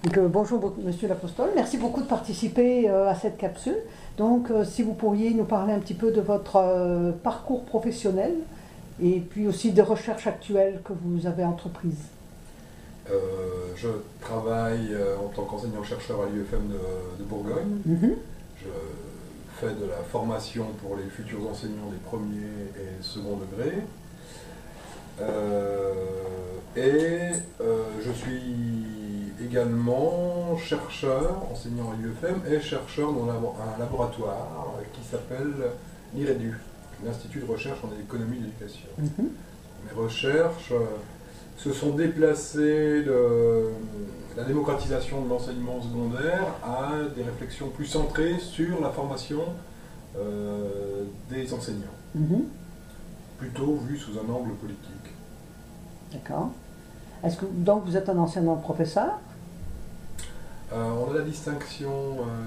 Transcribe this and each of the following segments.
Donc, bonjour Monsieur l'Apostole, merci beaucoup de participer à cette capsule. Donc si vous pourriez nous parler un petit peu de votre parcours professionnel et puis aussi des recherches actuelles que vous avez entreprises. Je travaille en tant qu'enseignant-chercheur à l'UFM de Bourgogne. Je fais de la formation pour les futurs enseignants des premiers et second degrés. Je suis également chercheur, enseignant à l'UFM, et chercheur dans un laboratoire qui s'appelle l'IREDU, l'Institut de recherche en économie de l'éducation. Mes recherches se sont déplacées de la démocratisation de l'enseignement secondaire à des réflexions plus centrées sur la formation des enseignants, plutôt vu sous un angle politique. D'accord. Est-ce que donc vous êtes un ancien professeur? On a la distinction,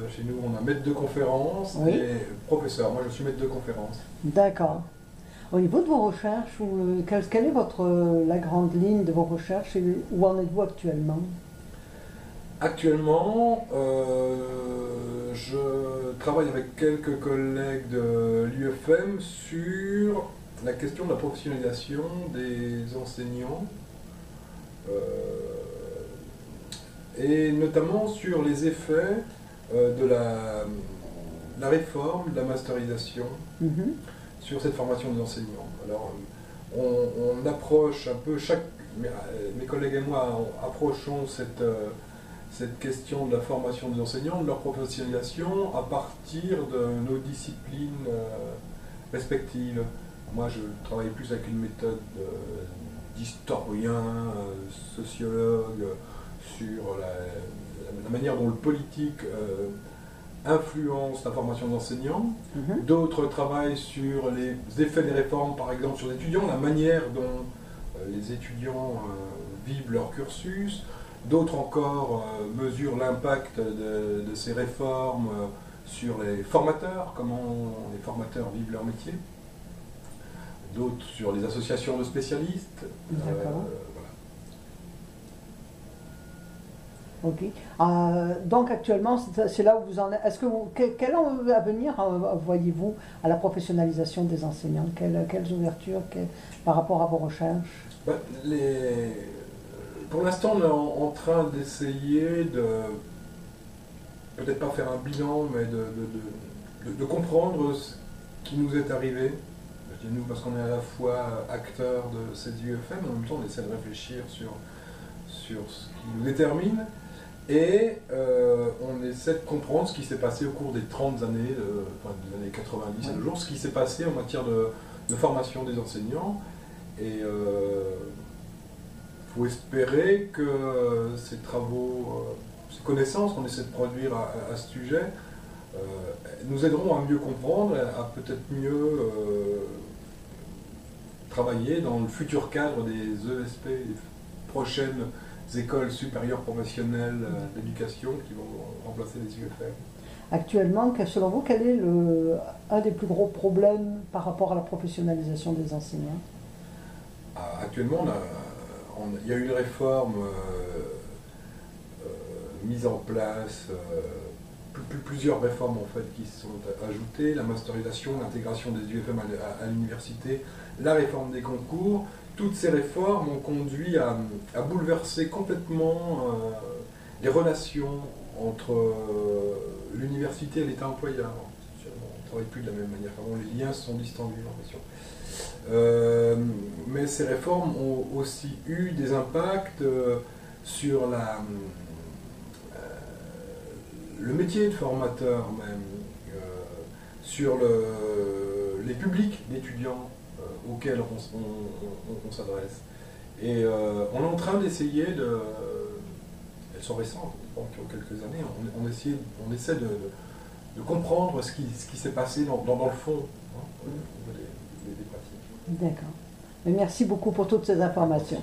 chez nous, on a maître de conférence et professeur. Moi, je suis maître de conférence. D'accord. Au niveau de vos recherches, quelle est la grande ligne de vos recherches et où en êtes-vous actuellement? Actuellement, je travaille avec quelques collègues de l'UFM sur la question de la professionnalisation des enseignants et notamment sur les effets de la réforme de la masterisation sur cette formation des enseignants. Alors, on approche un peu, mes collègues et moi approchons cette question de la formation des enseignants, de leur professionnalisation à partir de nos disciplines respectives. Moi, je travaille plus avec une méthode d'historien, sociologue, sur la manière dont le politique influence la formation d'enseignants. D'autres travaillent sur les effets des réformes, par exemple sur les étudiants, la manière dont les étudiants vivent leur cursus. D'autres encore mesurent l'impact de ces réformes sur les formateurs, comment les formateurs vivent leur métier. D'autres sur les associations de spécialistes. D'accord. Voilà. Ok. Donc actuellement, c'est là où vous en êtes. Quel avenir voyez-vous à la professionnalisation des enseignants? Quelles ouvertures par rapport à vos recherches? Pour l'instant, on est en train d'essayer de, peut-être pas faire un bilan, mais de comprendre ce qui nous est arrivé. Je dis nous parce qu'on est à la fois acteurs de cette UFM, mais en même temps on essaie de réfléchir sur ce qui nous détermine, et on essaie de comprendre ce qui s'est passé au cours des 30 années, des années 90 à nos jours, ce qui s'est passé en matière de formation des enseignants. Et il faut espérer que ces travaux, ces connaissances qu'on essaie de produire à ce sujet nous aideront à mieux comprendre, à peut-être mieux travailler dans le futur cadre des ESP, des prochaines écoles supérieures professionnelles d'éducation qui vont remplacer les UFM. Actuellement, selon vous, quel est un des plus gros problèmes par rapport à la professionnalisation des enseignants? Actuellement, il y a eu une réforme mise en place, plusieurs réformes en fait qui se sont ajoutées, la masterisation, l'intégration des UFM à l'université, la réforme des concours. Toutes ces réformes ont conduit à bouleverser complètement les relations entre l'université et l'État employeur. On ne travaille plus de la même manière qu'avant, les liens se sont distendus, j'ai l'impression. Mais ces réformes ont aussi eu des impacts sur le métier de formateur même, sur les publics d'étudiants auxquels on s'adresse. Et on est en train d'essayer elles sont récentes, donc il y a quelques années, on essaie de comprendre ce qui s'est passé dans le fond, hein, des pratiques. D'accord. Merci beaucoup pour toutes ces informations.